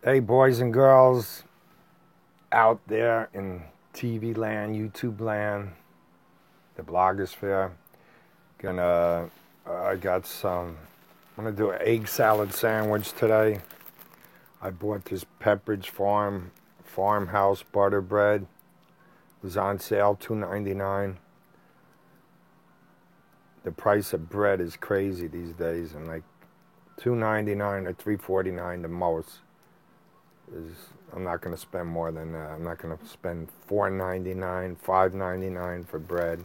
Hey, boys and girls out there in TV land, YouTube land, the blogosphere. I got some. I'm gonna do an egg salad sandwich today. I bought this Pepperidge Farmhouse butter bread. It was on sale, $2.99. The price of bread is crazy these days, and like $2.99 or $3.49 the most. I'm not going to spend more than that. I'm not going to spend $4.99, $5.99 for bread.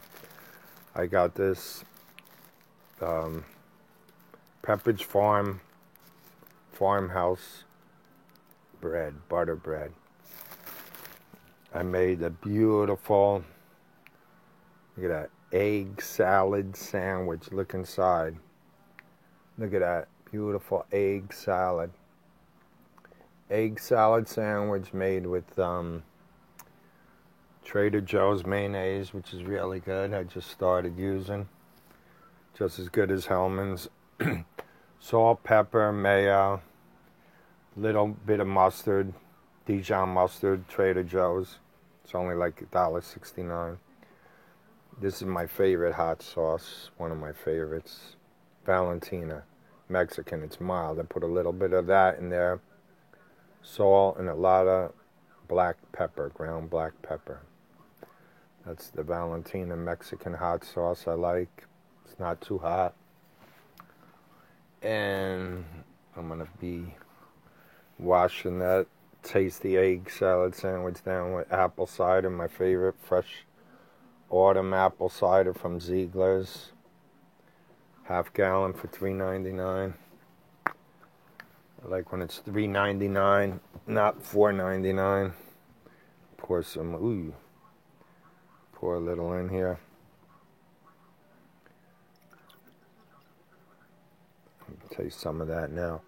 I got this Pepperidge Farmhouse bread, butter bread. I made a beautiful, look at that, egg salad sandwich. Look inside. Look at that, beautiful egg salad. Egg salad sandwich made with Trader Joe's mayonnaise, which is really good. I just started using. Just as good as Hellmann's. Salt, pepper, mayo, little bit of mustard, Dijon mustard, Trader Joe's. It's only like $1.69. This is my favorite hot sauce, one of my favorites. Valentina, Mexican. It's mild. I put a little bit of that in there. Salt and a lot of black pepper, ground black pepper. That's the Valentina Mexican hot sauce I like. It's not too hot. And I'm going to be washing that tasty egg salad sandwich down with apple cider, my favorite fresh autumn apple cider from Ziegler's. Half gallon for $3.99. I like when it's $3.99, not $4.99. Pour a little in here. Taste some of that now.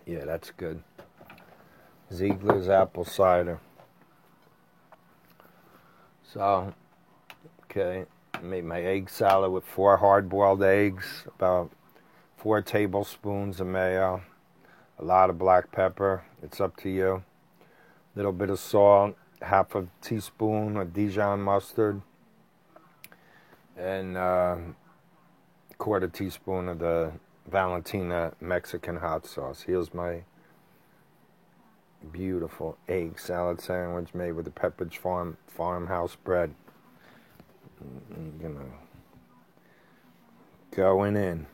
Yeah, that's good. Ziegler's apple cider. So, okay, made my egg salad with 4 hard-boiled eggs, about 4 tablespoons of mayo, a lot of black pepper. It's up to you. A little bit of salt, half a teaspoon of Dijon mustard, and quarter teaspoon of the Valentina Mexican hot sauce. Here's my beautiful egg salad sandwich made with the Pepperidge Farmhouse bread. I'm gonna going in.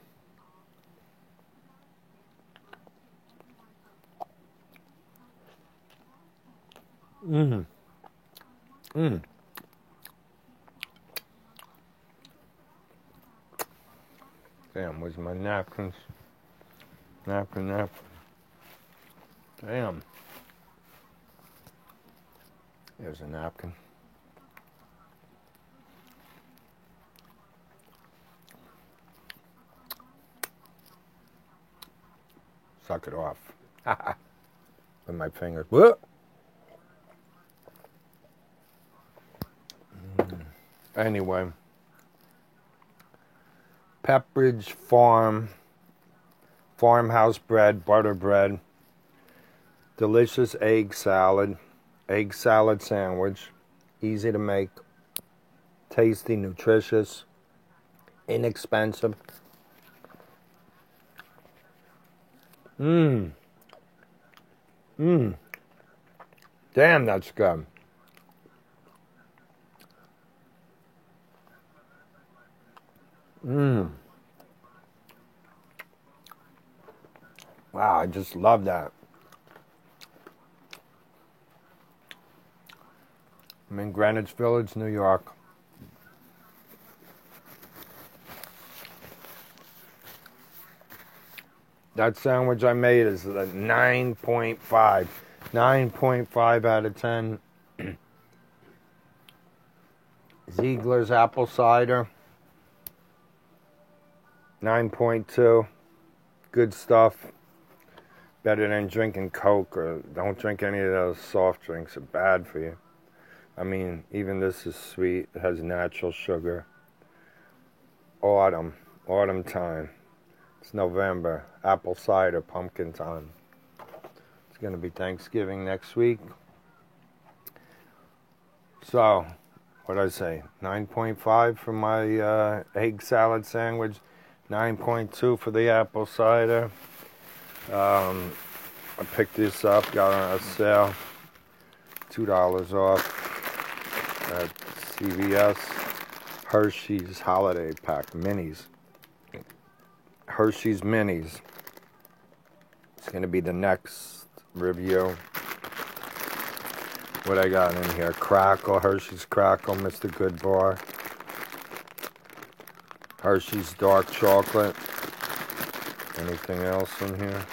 Damn, where's my napkins? Napkin. Damn. There's a napkin. Suck it off. With my fingers. Whoa! Anyway. Pepperidge Farmhouse bread, butter bread. Delicious egg salad sandwich, easy to make, tasty, nutritious, inexpensive. Damn, that's good. Wow, I just love that. I'm in Greenwich Village, New York. That sandwich I made is a 9.5. 9.5 out of 10. Ziegler's apple cider. 9.2. Good stuff. Better than drinking Coke, or don't drink any of those soft drinks. They're bad for you. I mean, even this is sweet. It has natural sugar. autumn time. It's November, apple cider, pumpkin time. It's going to be Thanksgiving next week. So, what did I say? 9.5 for my egg salad sandwich, 9.2 for the apple cider. I picked this up, got on a sale, $2 off at CVS. Hershey's Holiday Pack Minis. Hershey's Minis. It's going to be the next review. What I got in here? Crackle, Hershey's Crackle, Mr. Good Bar. Hershey's Dark Chocolate. Anything else in here?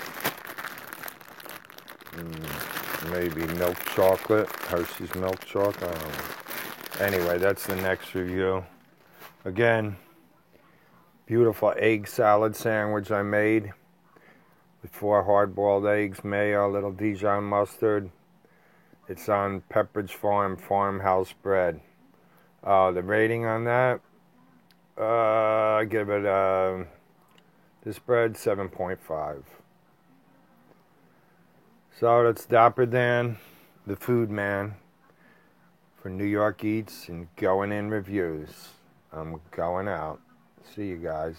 Maybe milk chocolate. Hershey's milk chocolate. I don't know. Anyway, that's the next review. Again, beautiful egg salad sandwich I made with 4 hard-boiled eggs, mayo, a little Dijon mustard. It's on Pepperidge Farm Farmhouse Bread. The rating on that, I give it this bread 7.5. So that's Dapper Dan, the food man, for New York Eats and Going In Reviews. I'm going out. See you guys.